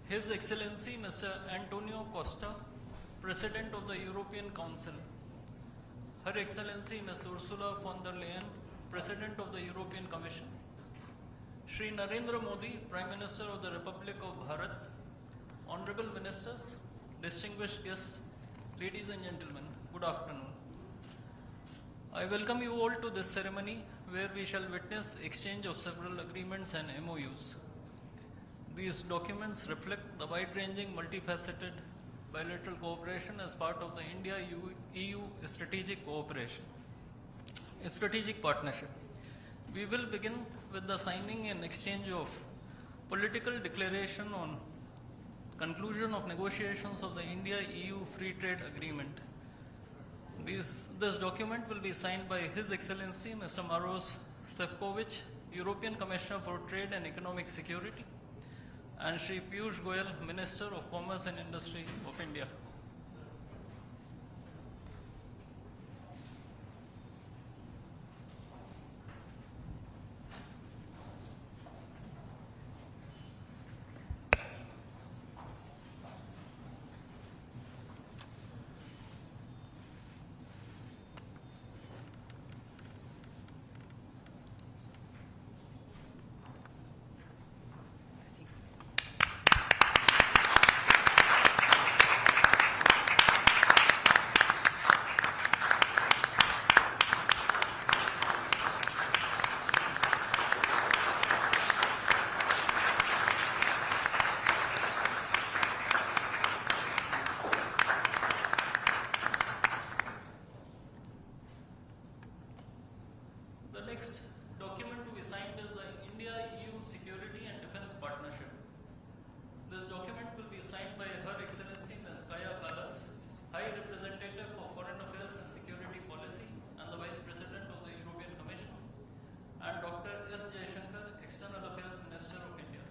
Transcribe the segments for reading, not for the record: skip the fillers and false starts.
His Excellency Mr. Antonio Costa, President of the European Council, Her Excellency Ms. Ursula von der Leyen, President of the European Commission, Shri Narendra Modi, Prime Minister of the Republic of Bharat, Honorable Ministers, distinguished guests, ladies and gentlemen, good afternoon. I welcome you all to this ceremony where we shall witness exchange of several agreements and MOUs. These documents reflect the wide-ranging, multifaceted bilateral cooperation as part of the India-EU strategic partnership. We will begin with the signing and exchange of political declaration on conclusion of negotiations of the India-EU Free Trade Agreement. This document will be signed by His Excellency Mr. Maros Sefcovic, European Commissioner for Trade and Economic Security, and Shri Piyush Goyal, Minister of Commerce and Industry of India. The next document to be signed is the India-EU Security and Defence Partnership. This document will be signed by Her Excellency Ms. Kaya Kallas, High Representative for Foreign Affairs and Security Policy and the Vice President of the European Commission, and Dr. S. Jaishankar, External Affairs Minister of India.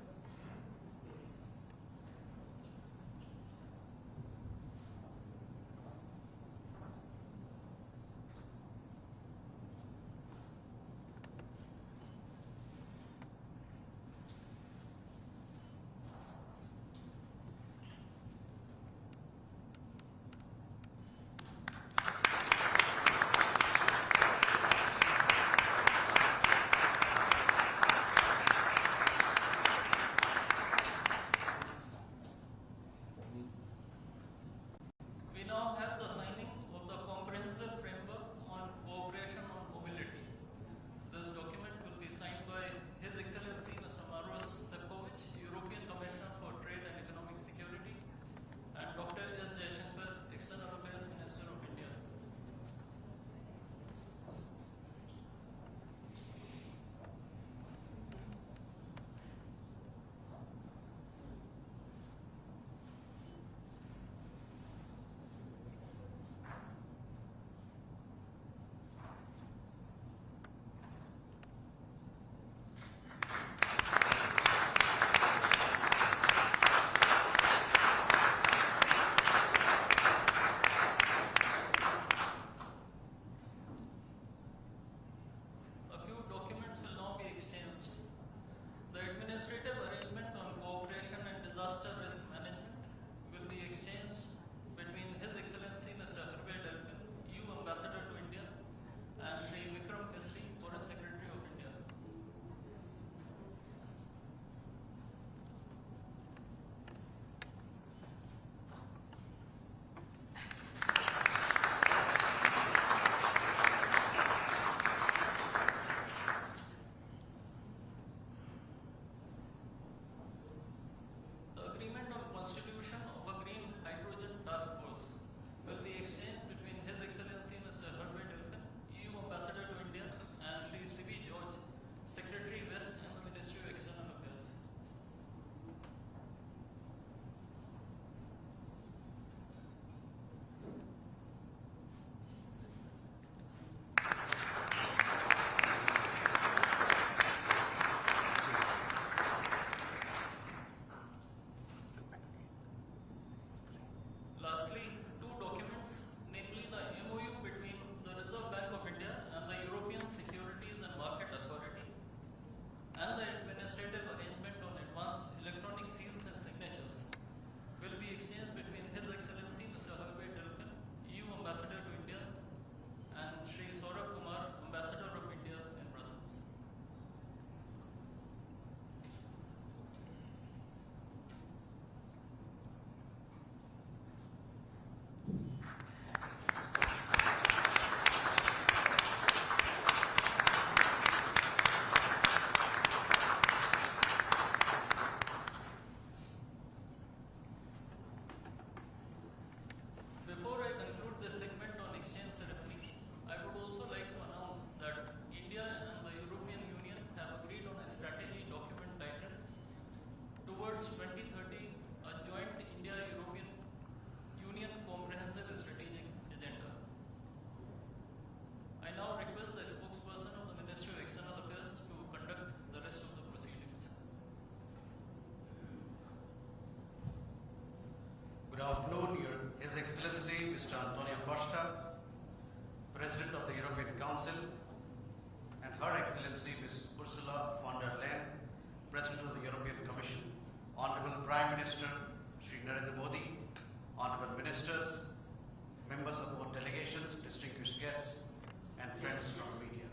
Mr. Antonio Costa, President of the European Council, and Her Excellency Ms. Ursula von der Leyen, President of the European Commission, Honorable Prime Minister Shri Narendra Modi, Honorable Ministers, members of both delegations, distinguished guests, and friends from the media.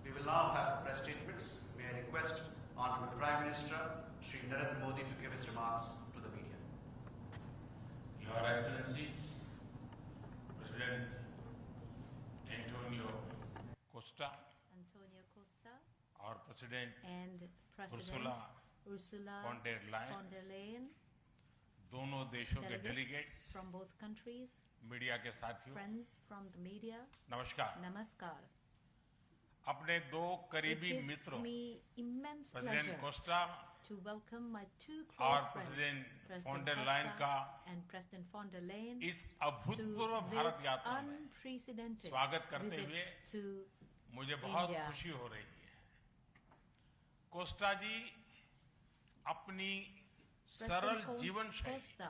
We will now have press statements. May I request Honorable Prime Minister Shri Narendra Modi to give his remarks to the media. Your Excellency, President Antonio Costa, our President and President Ursula von der Leyen, दोनों देशों के delegates from both countries, media के साथियों, friends from the media, नमस्कार। namaskar. अपने दो करीबी It gives मित्रों me immense president pleasure Costa to welcome my two और close friends, president President von der Leyen Costa का and President von der Leyen, इस to अभूतपूर्व this भारत यात्रा में unprecedented स्वागत करते visit हुए to मुझे बहुत India. खुशी हो रही है। कोस्टा जी अपनी सरल President जीवन शैली Costa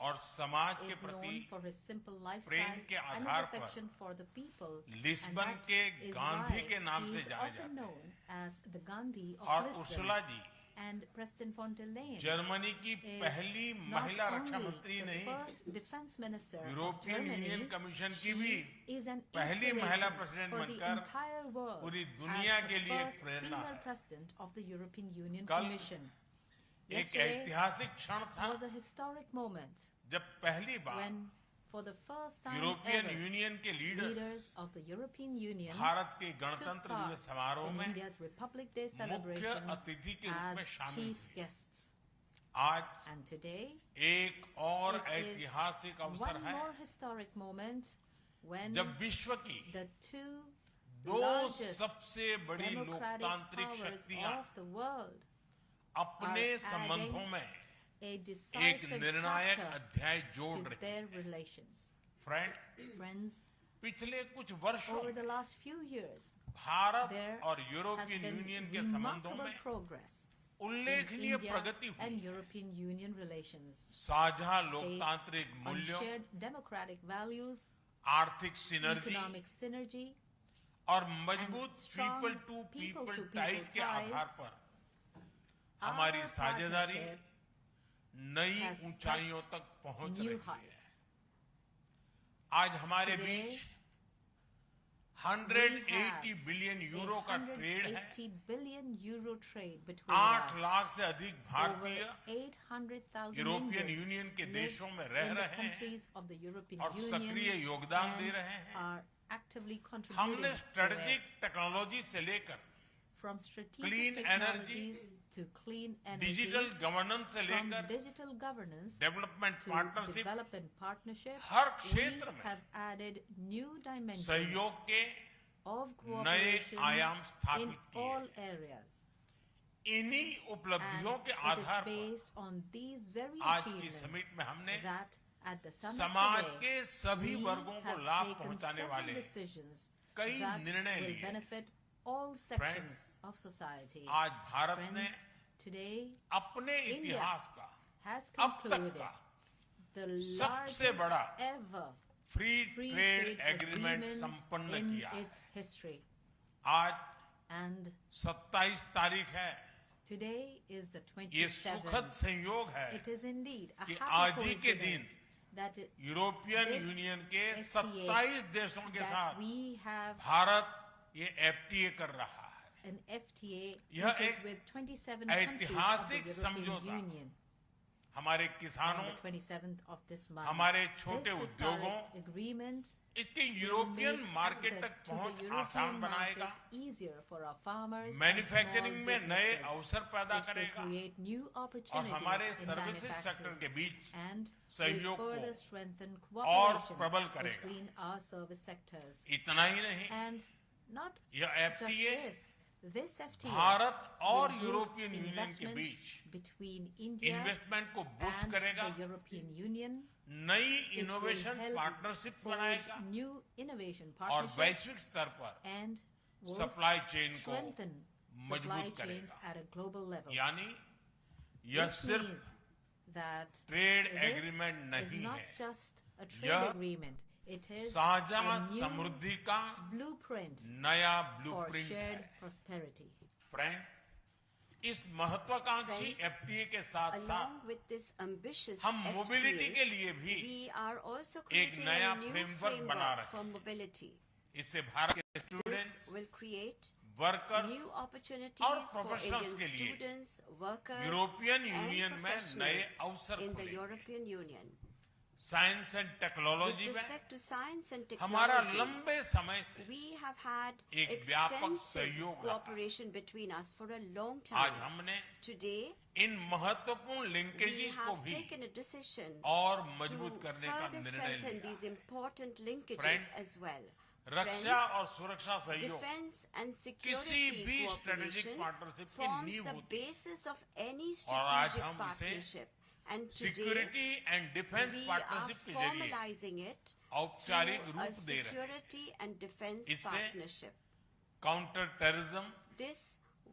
और समाज के is प्रति known for his simple lifestyle प्रेम के and his आधार पर affection for the people, Lisbon and that के is गांधी why के नाम he से is जाने often जाते known as the Gandhi of और Lisbon. Ursula ji And President von der Leyen Germany की is पहली not महिला रक्षा only मंत्री the नहीं, first defense minister of European Germany, Union Commission की she भी is an पहली महिला inspiration प्रेसिडेंट for the बनकर entire world पूरी as दुनिया the के लिए first प्रेरणा female है। president of the European Union कल Commission. एक Yesterday ऐतिहासिक क्षण था was a historic moment जब पहली बार when, for the first time European ever, Union के leaders leaders of the European Union Bharat के took गणतंत्र part दिवस समारोह in में India's Republic Day मुख्य celebrations अतिथि के रूप में as शामिल chief हुए। guests. आज And today, एक और it is ऐतिहासिक अवसर one है more historic moment when जब विश्व की the two दो largest सबसे बड़ी democratic लोकतांत्रिक powers शक्तियां of the world अपने are संबंधों adding में a एक decisive निर्णायक chapter अध्याय जोड़ to रही their है। relations. फ्रेंड्स, Friends, पिछले कुछ वर्षों over the में last few years, Bharat there और has यूरोपियन been यूनियन के संबंधों remarkable में progress in उल्लेखनीय India प्रगति हुई and है। European Union relations साझा based लोकतांत्रिक on मूल्यों, shared democratic values, आर्थिक सिनर्जी economic synergy, और मजबूत and strong people to people people to people ties के ties, आधार पर हमारी our साझेदारी partnership नई has ऊंचाइयों touched तक पहुंच new रही है। heights. आज हमारे Today, beach We 180 have billion euro का ट्रेड है। 180 billion euro trade between 8 us. Lakh से अधिक Over भारतीय 800,000 यूरोपियन Indians यूनियन के live देशों में रह in the रहे हैं countries of the European और Union सक्रिय योगदान दे and रहे हैं। are actively हमने contributing to strategic it. Technology से लेकर From strategic clean technologies to clean energy, digital governance से from लेकर digital governance development to partnership development partnerships, her we क्षेत्र में have added new dimensions सहयोग के of नए cooperation आयाम in स्थापित किए all हैं। areas. इन्हीं And उपलब्धियों के it is आधार पर based on these very आज की achievements समिट में हमने that at the summit समाज today, के सभी we वर्गों को have लाभ taken पहुंचाने several वाले decisions कई that निर्णय will लिए। benefit all sections of society. आज भारत Friends, ने today अपने India इतिहास का has अब तक concluded का the सबसे largest बड़ा ever free free trade trade agreement agreement संपन्न in किया है। its history. आज And 27 तारीख है। today is the ये सुखद 27th. संयोग है It is indeed a कि happy आज ही के दिन coincidence that European this union के FTA 27 देशों के that साथ we have भारत ये एफटीए कर रहा है। an FTA यह which is एक with 27 countries of the ऐतिहासिक European समझौता Union हमारे on किसानों, the 27th of this month. हमारे This छोटे historic उद्योगों, agreement इसके will European make market access तक to the पहुंच European आसान बनाएगा, markets easier for our farmers and manufacturing small में नए businesses. अवसर पैदा It will करेगा create new और opportunities हमारे in सर्विसेज सेक्टर manufacturing के बीच and सहयोग will को further strengthen और cooperation प्रबल करेगा। between our service sectors. इतना ही नहीं, And not यह just FTA this FTA Bharat और will boost यूरोपियन यूनियन के investment बीच between India इन्वेस्टमेंट को बूस्ट and करेगा, the European Union. नई It will innovation help partnership forge बनाएगा new innovation और partnerships वैश्विक स्तर पर and will सप्लाई चेन को strengthen supply मजबूत chains करेगा। at a global level. यानी यह This सिर्फ means that trade this agreement is नहीं not है, just a trade यह agreement. It is साझा a new समृद्धि का blueprint नया for ब्लूप्रिंट shared है। prosperity. फ्रेंड्स, इस महत्वाकांक्षी Friends, एफटीए के साथ Along साथ with this ambitious हम मोबिलिटी FTA, के लिए भी we are also एक creating नया a new framework बना framework रहे for हैं। mobility. इससे भारत के This students, will create workers new opportunities और for प्रोफेशनल्स Indian के लिए students, workers, European and union में नए professionals अवसर in the खुलेंगे। European Union. Science and With technology में respect to science and हमारा technology, लंबे समय से we have had एक व्यापक extensive सहयोग रहा। cooperation between us for a long आज time. हमने Today, इन महत्वपूर्ण we लिंकेजेस को have भी taken a decision और to मजबूत करने का further निर्णय strengthen लिया। these important linkages Friends, as well. Raksha Friends, और सुरक्षा सहयोग defense and किसी security भी strategic cooperation partnership की forms नींव the होती है। basis of any और आज strategic हम इसे partnership. And today, security and defence we are partnership के जरिए formalizing it औपचारिक through a रूप दे रहे हैं। security and defense इससे partnership. Counter terrorism This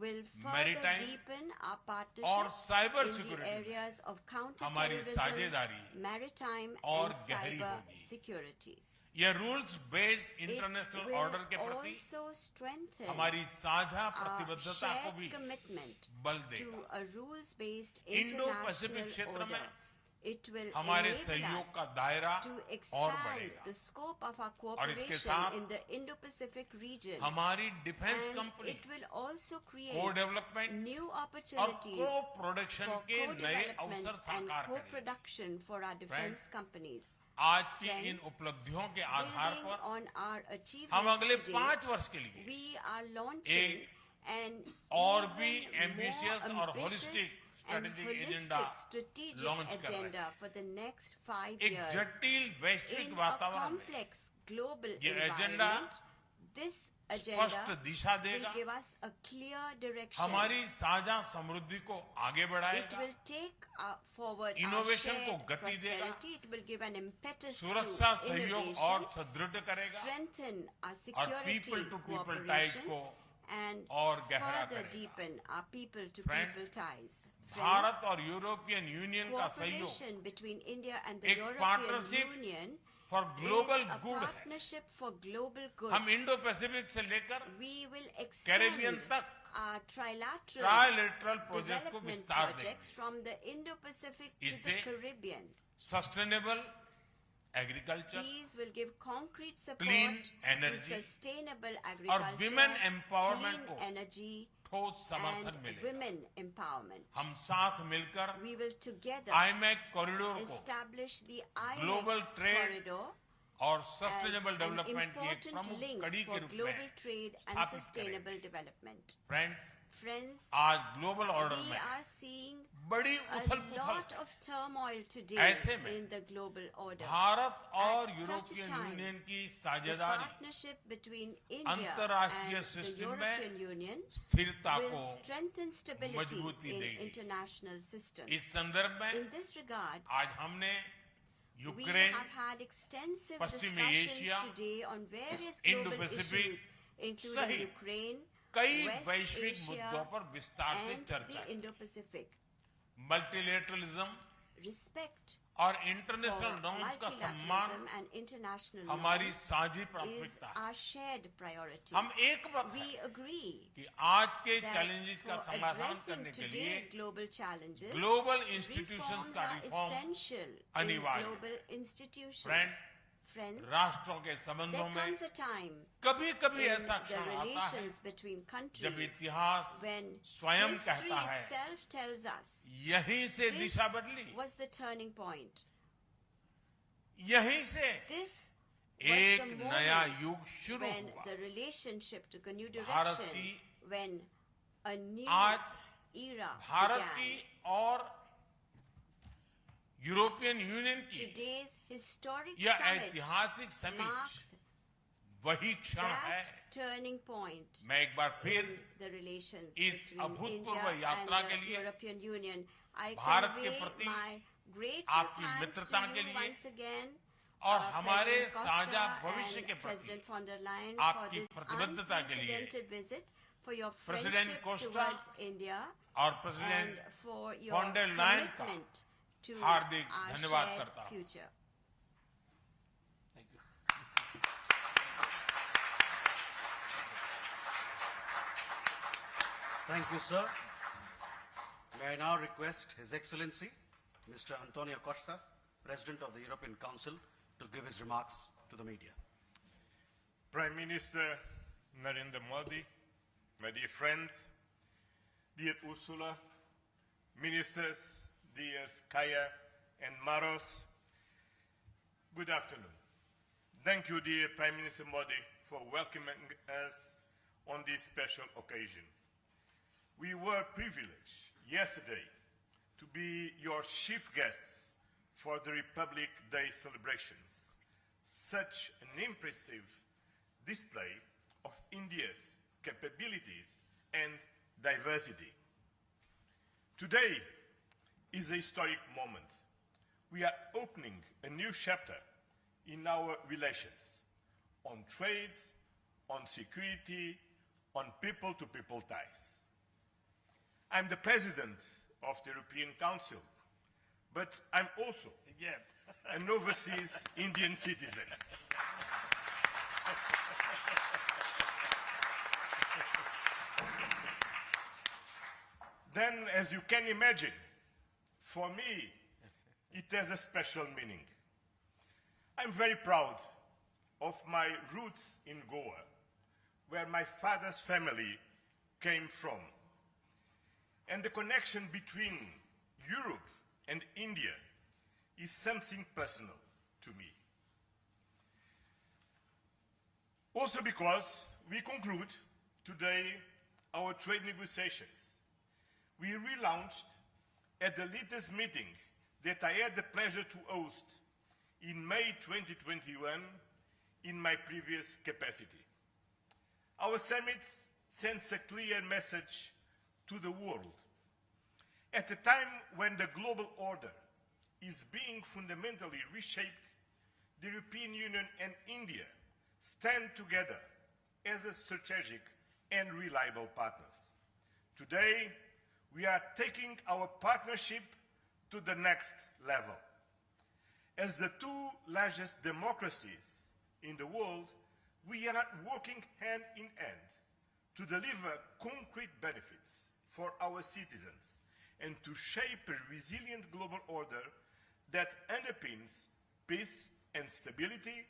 will further Maritime deepen our partnership और cyber in the security में areas of हमारी counterterrorism, साझेदारी maritime और and गहरी cyber होगी। security. यह rules based It international will order के प्रति also strengthen हमारी साझा our प्रतिबद्धता को shared भी commitment बल to देगा। a rules-based इंडो-पैसिफिक international क्षेत्र order. में It will हमारे enable सहयोग us का दायरा to और expand बढ़ेगा। the scope of our और इसके cooperation साथ in the Indo-Pacific region. हमारी defence And company it will also को create डेवलपमेंट new और opportunities को प्रोडक्शन for के नए अवसर co-development and साकार करेगी। co-production for our defense Friends, companies. आज की Friends, इन उपलब्धियों के आधार Building पर on our हम achievements अगले today, 5 वर्ष के लिए we are launching an और भी even ambitious more और ambitious holistic and strategic agenda holistic strategic launch कर रहे हैं। agenda for the next 5 एक years. जटिल वैश्विक In a वातावरण में complex global ये एजेंडा environment, this स्पष्ट agenda दिशा will देगा, give us a clear direction. हमारी साझा समृद्धि को आगे It बढ़ाएगा, will take forward our Innovation को shared गति देगा, prosperity. It will give an impetus सुरक्षा to सहयोग और innovation, सुदृढ़ करेगा strengthen our और security people to people ties cooperation, को and और गहरा further करेगा। deepen our people to Friend, people ties. Bharat और यूरोपियन यूनियन का सहयोग Cooperation between India and the एक European partnership Union for global is a good है। partnership for global good. हम इंडो पैसिफिक से लेकर We will कैरेबियन extend तक our trilateral trilateral project को development विस्तार projects देंगे। from the Indo-Pacific to the इससे Caribbean. Sustainable agriculture These will give concrete support Clean to energy sustainable और agriculture, women empowerment clean को energy, ठोस समर्थन and मिलेगा। women empowerment. हम साथ मिलकर We will together iMac corridor को establish the Global IMEC trade corridor और as सस्टेनेबल an डेवलपमेंट की एक important प्रमुख link कड़ी के for रूप global में trade and स्थापित sustainable करेंगे। development. फ्रेंड्स, Friends, आज ग्लोबल ऑर्डर we में are seeing बड़ी a उथल lot पुथल of turmoil today ऐसे में in the global order. Bharat और At such a European time, union की The साझेदारी partnership between India अंतर्राष्ट्रीय and the सिस्टम में European Union स्थिरता को will strengthen stability मजबूती in देगी। international systems. इस संदर्भ में In this regard, आज हमने we Ukraine, have had extensive पश्चिमी discussions Asia, today on various global Indo-Pacific issues, including सहित Ukraine, कई West वैश्विक Asia, मुद्दों पर विस्तार से and चर्चा the की। Indo-Pacific. मल्टीलेटरलिज्म Respect और for इंटरनेशनल नॉर्म्स का सम्मान multilateralism and international हमारी norms साझी is प्राथमिकता है। our shared priority. हम एक मत We हैं agree कि आज के that चैलेंजेस का for समाधान addressing करने के लिए today's global challenges, global institutions reforms का are रिफॉर्म essential in अनिवार्य है। global institutions. Friends, Friends, राष्ट्रों के there संबंधों में comes a time कभी-कभी in ऐसा the क्षण आता है relations between जब countries इतिहास when स्वयं history कहता है itself tells us यहीं से this दिशा बदली, was the turning point. यहीं से This एक was the नया moment युग शुरू when हुआ। the relationship took a new Bharat direction, की when a new आज era भारत began. की और यूरोपियन यूनियन की Today's historic यह summit ऐतिहासिक समिट marks वही क्षण है। that turning point मैं एक बार फिर in the relations इस between अभूतपूर्व India and यात्रा के the लिए European Union. I भारत के convey प्रति my grateful आपकी thanks मित्रता to के you लिए once again, और हमारे President Costa साझा भविष्य and के प्रति President von der Leyen for आपकी this प्रतिबद्धता के लिए unprecedented visit, for your President friendship Costa towards India, और and president for your von der Leyen का commitment to हार्दिक our धन्यवाद shared करता हूं। future. Thank you, sir. May I now request His Excellency, Mr. Antonio Costa, President of the European Council, to give his remarks to the media. Prime Minister Narendra Modi, my dear friend, dear Ursula, ministers, dear Kaya and Maros, good afternoon. Thank you, dear Prime Minister Modi, for welcoming us on this special occasion. We were privileged yesterday to be your chief guests for the Republic Day celebrations. Such an impressive display of India's capabilities and diversity. Today is a historic moment. We are opening a new chapter in our relations on trade, on security, on people-to-people ties. I'm the President of the European Council, but I'm also an overseas Indian citizen. Then, as you can imagine, for me, it has a special meaning. I'm very proud of my roots in Goa, where my father's family came from. And the connection between Europe and India is something personal to me. Also because we conclude today our trade negotiations. We relaunched at the latest meeting that I had the pleasure to host in May 2021 in my previous capacity. Our summit sends a clear message to the world. At a time when the global order is being fundamentally reshaped, the European Union and India stand together as a strategic and reliable partners. Today, we are taking our partnership to the next level. As the two largest democracies in the world, we are working hand in hand to deliver concrete benefits for our citizens and to shape a resilient global order that underpins peace and stability,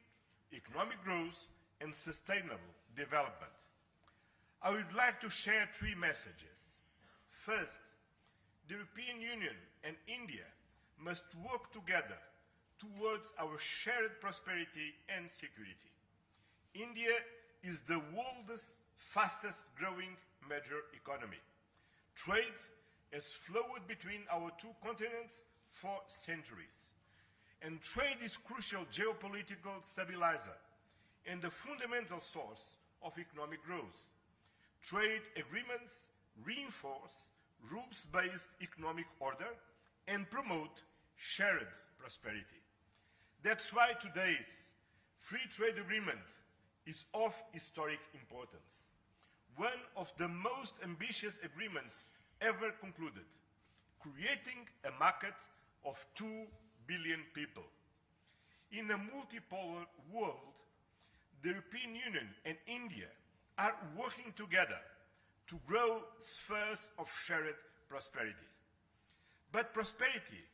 economic growth, and sustainable development. I would like to share three messages. First, the European Union and India must work together towards our shared prosperity and security. India is the world's fastest growing major economy. Trade has flowed between our two continents for centuries. And trade is crucial geopolitical stabilizer and the fundamental source of economic growth. Trade agreements reinforce rules-based economic order and promote shared prosperity. That's why today's free trade agreement is of historic importance. One of the most ambitious agreements ever concluded, creating a market of 2 billion people. In a multipolar world, the European Union and India are working together to grow spheres of shared prosperity. But prosperity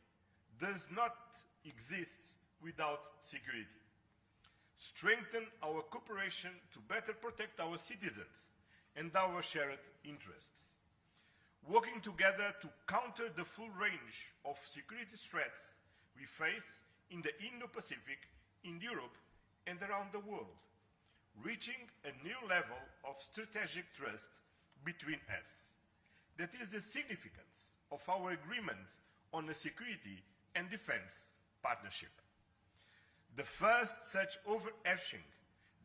does not exist without security. Strengthen our cooperation to better protect our citizens and our shared interests. Working together to counter the full range of security threats we face in the Indo-Pacific, in Europe, and around the world, reaching a new level of strategic trust between us. That is the significance of our agreement on a security and defense partnership. The first such overarching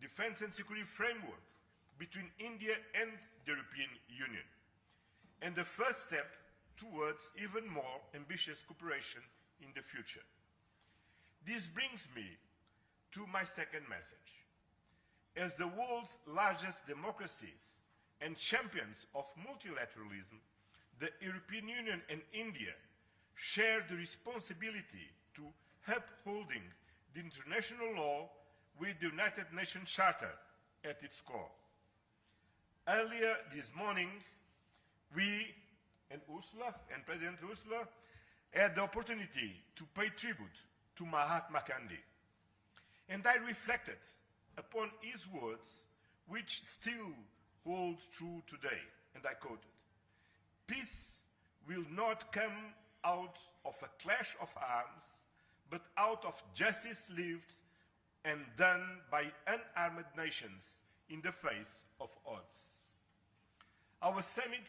defense and security framework between India and the European Union, and the first step towards even more ambitious cooperation in the future. This brings me to my second message. As the world's largest democracies and champions of multilateralism, the European Union and India share the responsibility to upholding the international law with the United Nations Charter at its core. Earlier this morning, We and Ursula and President Ursula had the opportunity to pay tribute to Mahatma Gandhi. And I reflected upon his words, which still holds true today. And I quoted, "Peace will not come out of a clash of arms, but out of justice lived and done by unarmed nations in the face of odds." Our summit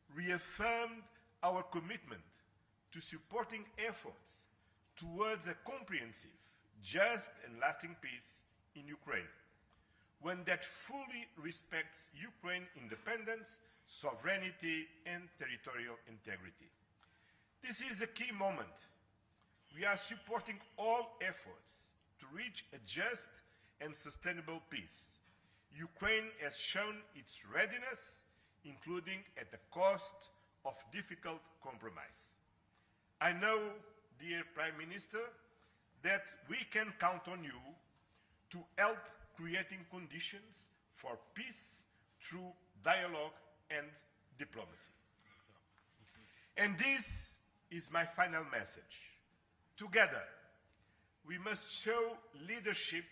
reaffirmed our commitment to supporting efforts towards a comprehensive, just and lasting peace in Ukraine, one that fully respects Ukraine's independence, sovereignty, and territorial integrity. This is a key moment. We are supporting all efforts to reach a just and sustainable peace. Ukraine has shown its readiness, including at the cost of difficult compromise. I know, dear Prime Minister, that we can count on you to help creating conditions for peace through dialogue and diplomacy. And this is my final message. Together, we must show leadership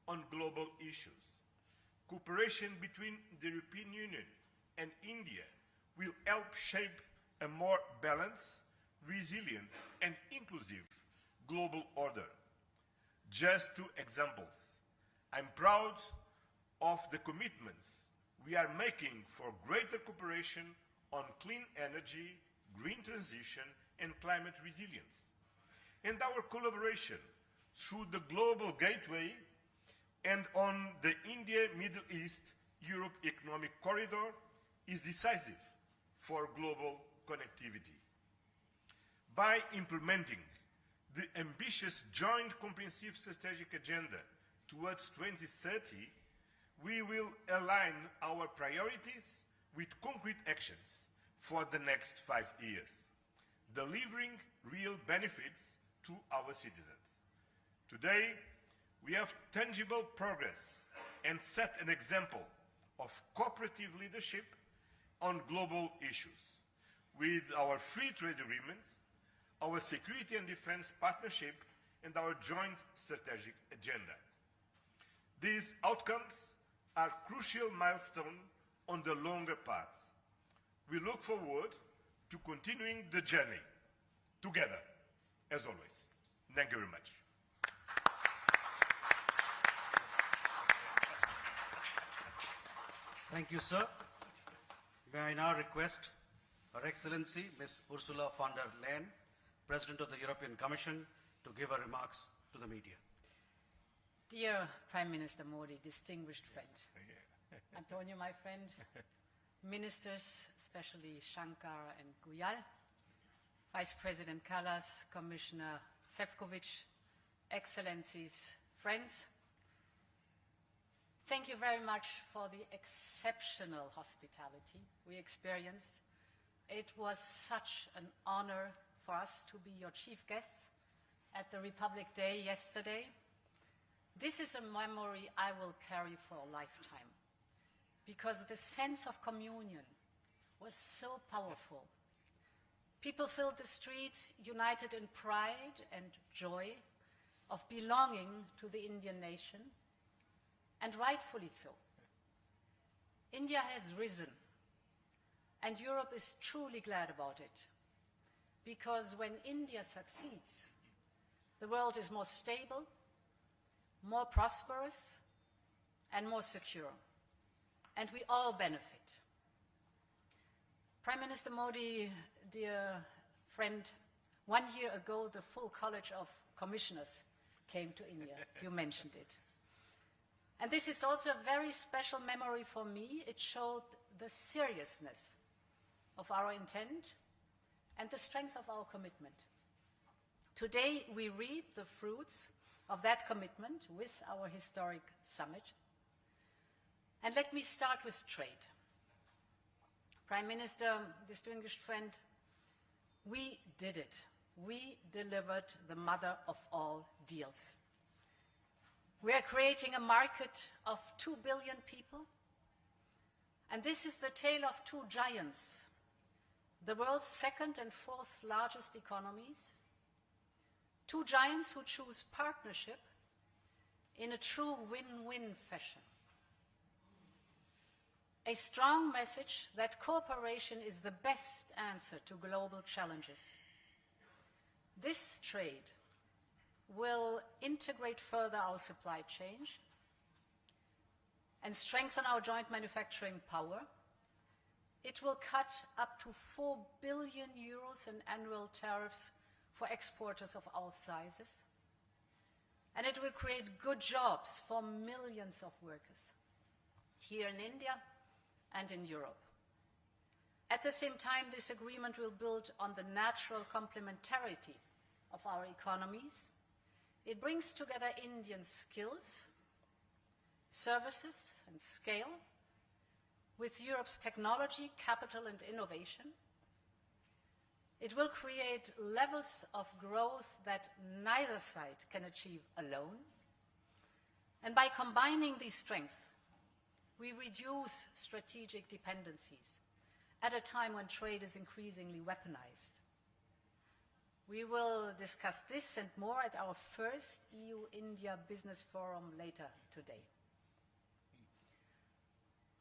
on global issues. Cooperation between the European Union and India will help shape a more balanced, resilient, and inclusive global order. Just two examples. I'm proud of the commitments we are making for greater cooperation on clean energy, green transition, and climate resilience. And our collaboration through the Global Gateway and on the India-Middle East-Europe Economic Corridor is decisive for global connectivity. By implementing the ambitious Joint Comprehensive Strategic Agenda towards 2030, we will align our priorities with concrete actions for the next 5 years, delivering real benefits to our citizens. Today, we have tangible progress and set an example of cooperative leadership on global issues with our free trade agreement, our security and defense partnership, and our joint strategic agenda. These outcomes are crucial milestones on the longer path. We look forward to continuing the journey together, as always. Thank you very much. Thank you, sir. May I now request Her Excellency Ms. Ursula von der Leyen, President of the European Commission, to give her remarks to the media. Dear Prime Minister Modi, distinguished friend, Antonio, my friend, ministers, especially Shankar and Guyal, Vice President Kallas, Commissioner Šefčovič, Excellencies, friends, thank you very much for the exceptional hospitality we experienced. It was such an honor for us to be your chief guests at the Republic Day yesterday. This is a memory I will carry for a lifetime, because the sense of communion was so powerful. People filled the streets united in pride and joy of belonging to the Indian nation, and rightfully so. India has risen, and Europe is truly glad about it, because when India succeeds, the world is more stable, more prosperous, and more secure, and we all benefit. Prime Minister Modi, dear friend, 1 year ago the full College of Commissioners came to India. You mentioned it. And this is also a very special memory for me. It showed the seriousness of our intent and the strength of our commitment. Today we reap the fruits of that commitment with our historic summit. And let me start with trade. Prime Minister, distinguished friend, we did it. We delivered the mother of all deals. We are creating a market of 2 billion people. And this is the tale of two giants, the world's second and fourth largest economies, two giants who choose partnership in a true win-win fashion. A strong message that cooperation is the best answer to global challenges. This trade will integrate further our supply chain and strengthen our joint manufacturing power. It will cut up to 4 billion euros in annual tariffs for exporters of all sizes. And it will create good jobs for millions of workers here in India and in Europe. At the same time, this agreement will build on the natural complementarity of our economies. It brings together Indian skills, services, and scale with Europe's technology, capital, and innovation. It will create levels of growth that neither side can achieve alone. And by combining these strengths, we reduce strategic dependencies at a time when trade is increasingly weaponized. We will discuss this and more at our first EU-India Business Forum later today.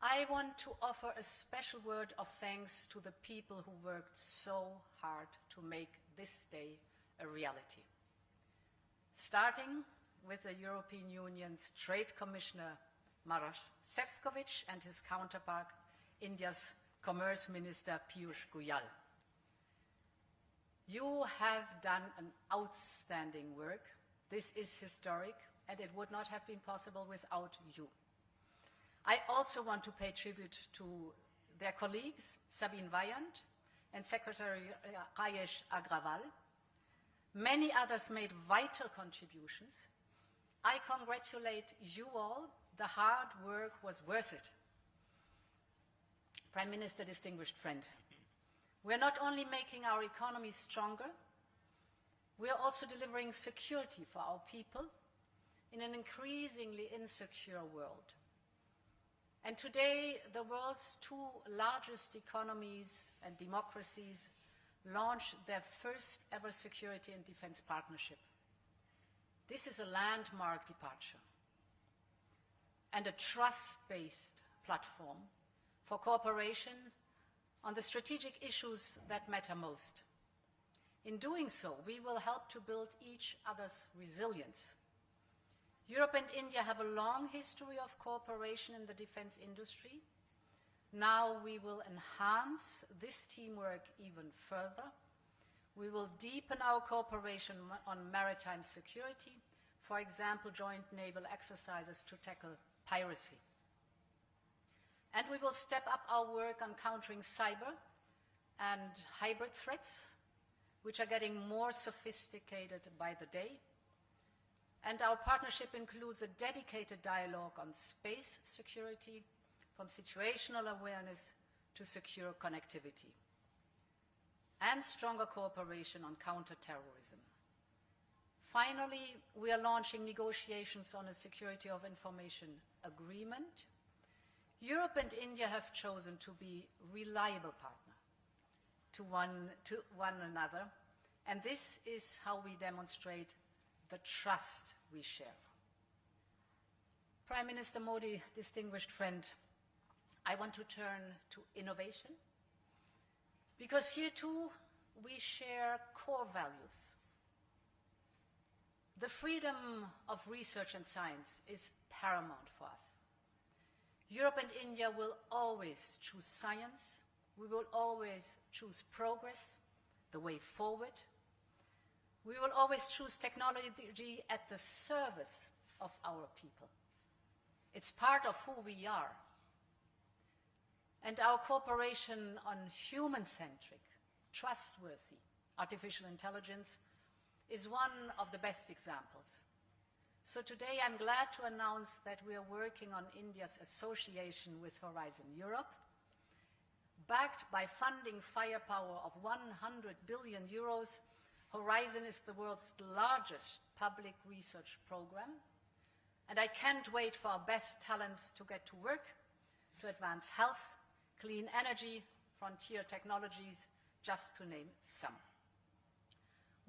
I want to offer a special word of thanks to the people who worked so hard to make this day a reality. Starting with the European Union's Trade Commissioner Maroš Šefčovič and his counterpart, India's Commerce Minister Piyush Goyal. You have done an outstanding work. This is historic, and it would not have been possible without you. I also want to pay tribute to their colleagues, Sabine Weyand and Secretary Rajesh Agrawal. Many others made vital contributions. I congratulate you all. The hard work was worth it. Prime Minister, distinguished friend, we are not only making our economy stronger, we are also delivering security for our people in an increasingly insecure world. And today, the world's two largest economies and democracies launch their first ever security and defense partnership. This is a landmark departure and a trust-based platform for cooperation on the strategic issues that matter most. In doing so, we will help to build each other's resilience. Europe and India have a long history of cooperation in the defense industry. Now we will enhance this teamwork even further. We will deepen our cooperation on maritime security, for example, joint naval exercises to tackle piracy. And we will step up our work on countering cyber and hybrid threats, which are getting more sophisticated by the day. And our partnership includes a dedicated dialogue on space security, from situational awareness to secure connectivity, and stronger cooperation on counterterrorism. Finally, we are launching negotiations on a security of information agreement. Europe and India have chosen to be reliable partners to one another, and this is how we demonstrate the trust we share. Prime Minister Modi, distinguished friend, I want to turn to innovation, because here too we share core values. The freedom of research and science is paramount for us. Europe and India will always choose science. We will always choose progress, the way forward. We will always choose technology at the service of our people. It's part of who we are. And our cooperation on human-centric, trustworthy artificial intelligence is one of the best examples. So today I'm glad to announce that we are working on India's association with Horizon Europe. Backed by funding firepower of 100 billion euros, Horizon is the world's largest public research program. And I can't wait for our best talents to get to work, to advance health, clean energy, frontier technologies, just to name some.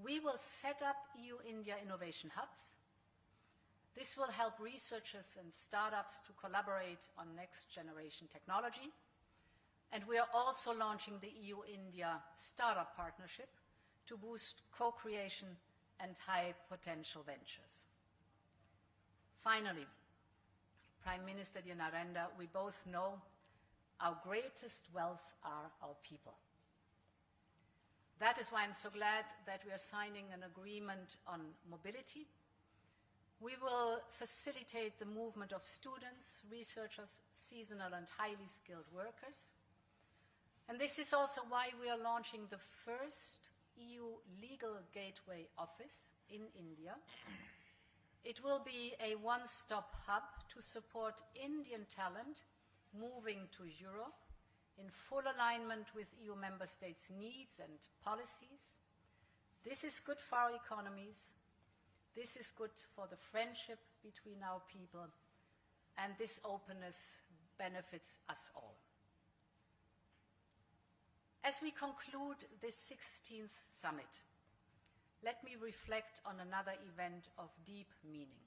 We will set up EU-India innovation hubs. This will help researchers and startups to collaborate on next-generation technology. And we are also launching the EU-India Startup Partnership to boost co-creation and high-potential ventures. Finally, Prime Minister Narendra, we both know our greatest wealth are our people. That is why I'm so glad that we are signing an agreement on mobility. We will facilitate the movement of students, researchers, seasonal and highly skilled workers. And this is also why we are launching the first EU Legal Gateway Office in India. It will be a one-stop hub to support Indian talent moving to Europe in full alignment with EU member states' needs and policies. This is good for our economies. This is good for the friendship between our people. And this openness benefits us all. As we conclude this 16th summit, let me reflect on another event of deep meaning.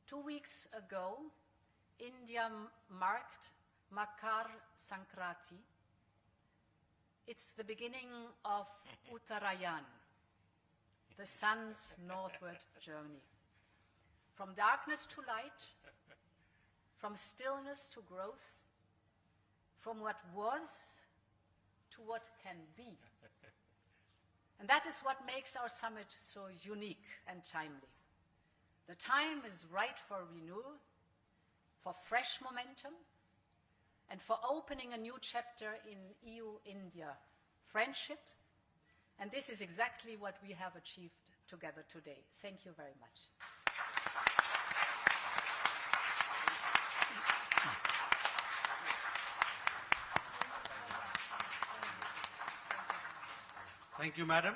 2 weeks ago, India marked Makar Sankranti. It's the beginning of Uttarayan, the sun's northward journey. From darkness to light, from stillness to growth, from what was to what can be. And that is what makes our summit so unique and timely. The time is right for renewal, for fresh momentum, and for opening a new chapter in EU-India friendship. And this is exactly what we have achieved together today. Thank you very much. Thank you, Madam.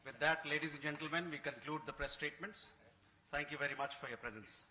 With that, ladies and gentlemen, we conclude the press statements. Thank you very much for your presence.